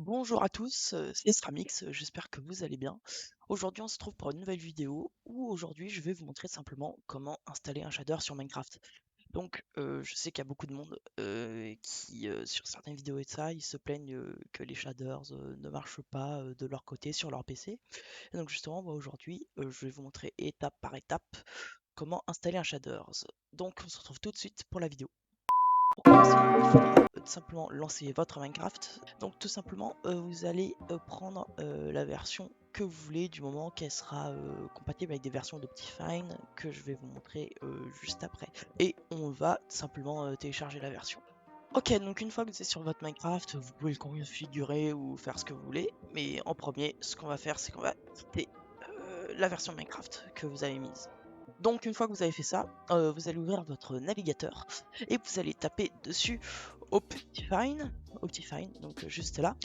Bonjour à tous, c'est Stramix, j'espère que vous allez bien. Aujourd'hui, on se trouve pour une nouvelle vidéo où aujourd'hui je vais vous montrer simplement comment installer un shader sur Minecraft. Donc, je sais qu'il y a beaucoup de monde qui, sur certaines vidéos et de ça, ils se plaignent que les shaders ne marchent pas de leur côté sur leur PC. Et donc, justement, moi aujourd'hui, je vais vous montrer étape par étape comment installer un shaders. Donc, on se retrouve tout de suite pour la vidéo. Pour commencer, il faudra tout simplement lancer votre Minecraft. Donc tout simplement, vous allez prendre la version que vous voulez du moment qu'elle sera compatible avec des versions d'Optifine que je vais vous montrer juste après. Et on va tout simplement télécharger la version. Ok, donc une fois que vous êtes sur votre Minecraft, vous pouvez le configurer ou faire ce que vous voulez. Mais en premier, ce qu'on va faire, c'est qu'on va quitter la version Minecraft que vous avez mise. Donc une fois que vous avez fait ça, vous allez ouvrir votre navigateur et vous allez taper dessus Optifine, Optifine, donc juste là.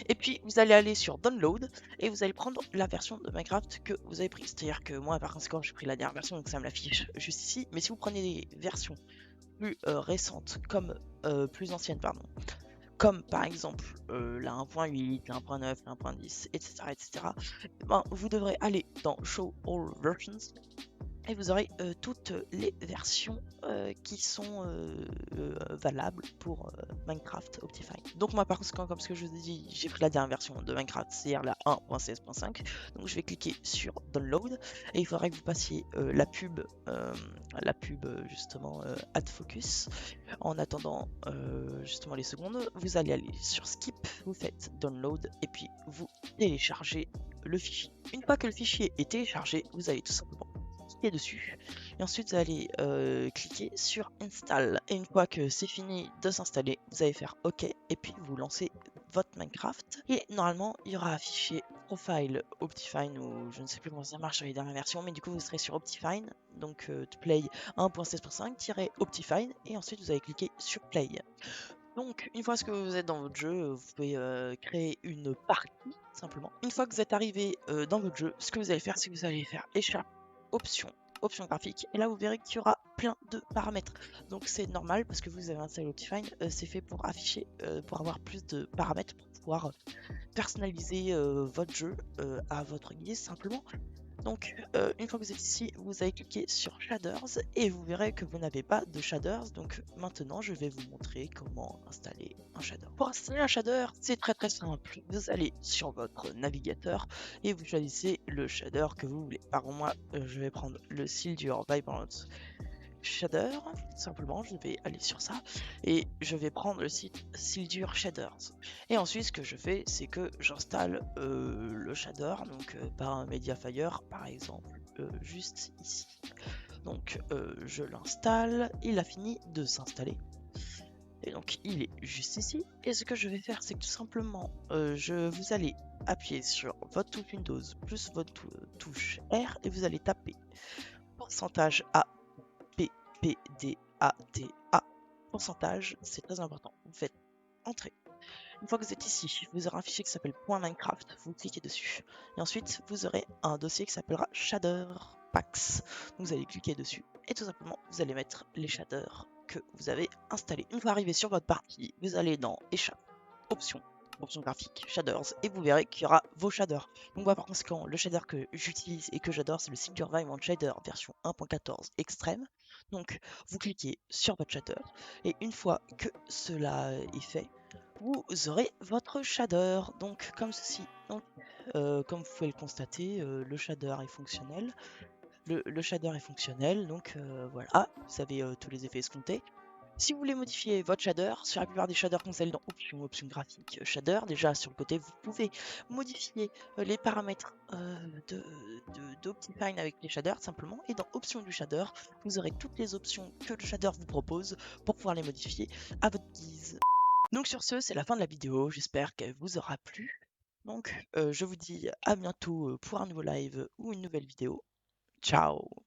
Et puis vous allez aller sur Download et vous allez prendre la version de Minecraft que vous avez prise. C'est-à-dire que moi par conséquent j'ai pris la dernière version donc ça me l'affiche juste ici. Mais si vous prenez des versions plus récentes comme plus anciennes pardon, comme par exemple la 1.8, la 1.9, la 1.10, etc., etc., ben, vous devrez aller dans Show All Versions et vous aurez toutes les versions qui sont valables pour Minecraft Optifine. Donc moi par conséquent, comme ce que je vous ai dit, j'ai pris la dernière version de Minecraft, c'est-à-dire la 1.16.5. Donc je vais cliquer sur Download et il faudra que vous passiez justement Add Focus. En attendant justement les secondes, vous allez aller sur Skip, vous faites Download et puis vous téléchargez le fichier. Une fois que le fichier est téléchargé, vous allez tout simplement cliquer dessus et ensuite vous allez cliquer sur Install. Et une fois que c'est fini de s'installer, vous allez faire OK et puis vous lancez votre Minecraft et normalement il y aura affiché Profile Optifine ou je ne sais plus comment ça marche sur les dernières versions, mais du coup vous serez sur Optifine, donc Play 1.16.5-Optifine et ensuite vous allez cliquer sur Play. Donc, une fois que vous êtes dans votre jeu, vous pouvez créer une partie, simplement. Une fois que vous êtes arrivé dans votre jeu, ce que vous allez faire, c'est que vous allez faire échappe, option, option graphique, et là vous verrez qu'il y aura plein de paramètres. Donc c'est normal parce que vous avez installé Optifine, c'est fait pour afficher, pour avoir plus de paramètres, pour pouvoir personnaliser votre jeu à votre guise, simplement. Donc, une fois que vous êtes ici, vous allez cliquer sur Shaders et vous verrez que vous n'avez pas de shaders. Donc, maintenant, je vais vous montrer comment installer un shader. Pour installer un shader, c'est très très simple. Vous allez sur votre navigateur et vous choisissez le shader que vous voulez. Par exemple, moi, je vais prendre le Sildur Vibrant Shader. Simplement, je vais aller sur ça et je vais prendre le site Sildur Shaders. Et ensuite, ce que je fais, c'est que j'installe le shader, donc par un Mediafire, par exemple, juste ici. Donc, je l'installe, il a fini de s'installer. Et donc, il est juste ici. Et ce que je vais faire, c'est que tout simplement, vous allez appuyer sur votre touche Windows plus votre touche R et vous allez taper pourcentage A PPDATA. Pourcentage, c'est très important. Vous faites entrer. Une fois que vous êtes ici, vous aurez un fichier qui s'appelle .minecraft, vous cliquez dessus. Et ensuite, vous aurez un dossier qui s'appellera Shader Packs. Donc vous allez cliquer dessus et tout simplement, vous allez mettre les shaders que vous avez installés. Une fois arrivé sur votre partie, vous allez dans Échappe, Options, Options graphiques, Shaders, et vous verrez qu'il y aura vos shaders. Donc moi par conséquent, le shader que j'utilise et que j'adore, c'est le Sildur Vibrant Shader version 1.14 extrême. Donc vous cliquez sur votre shader et une fois que cela est fait, vous aurez votre shader, donc comme ceci. Donc, comme vous pouvez le constater, le shader est fonctionnel. Le shader est fonctionnel, donc voilà, vous avez tous les effets escomptés. Si vous voulez modifier votre shader, sur la plupart des shaders qu'on installe dans Options, Options graphiques, Shader, déjà sur le côté, vous pouvez modifier les paramètres d'Optifine avec les shaders simplement. Et dans Options du shader, vous aurez toutes les options que le shader vous propose pour pouvoir les modifier à votre guise. Donc sur ce, c'est la fin de la vidéo, j'espère qu'elle vous aura plu. Donc je vous dis à bientôt pour un nouveau live ou une nouvelle vidéo. Ciao!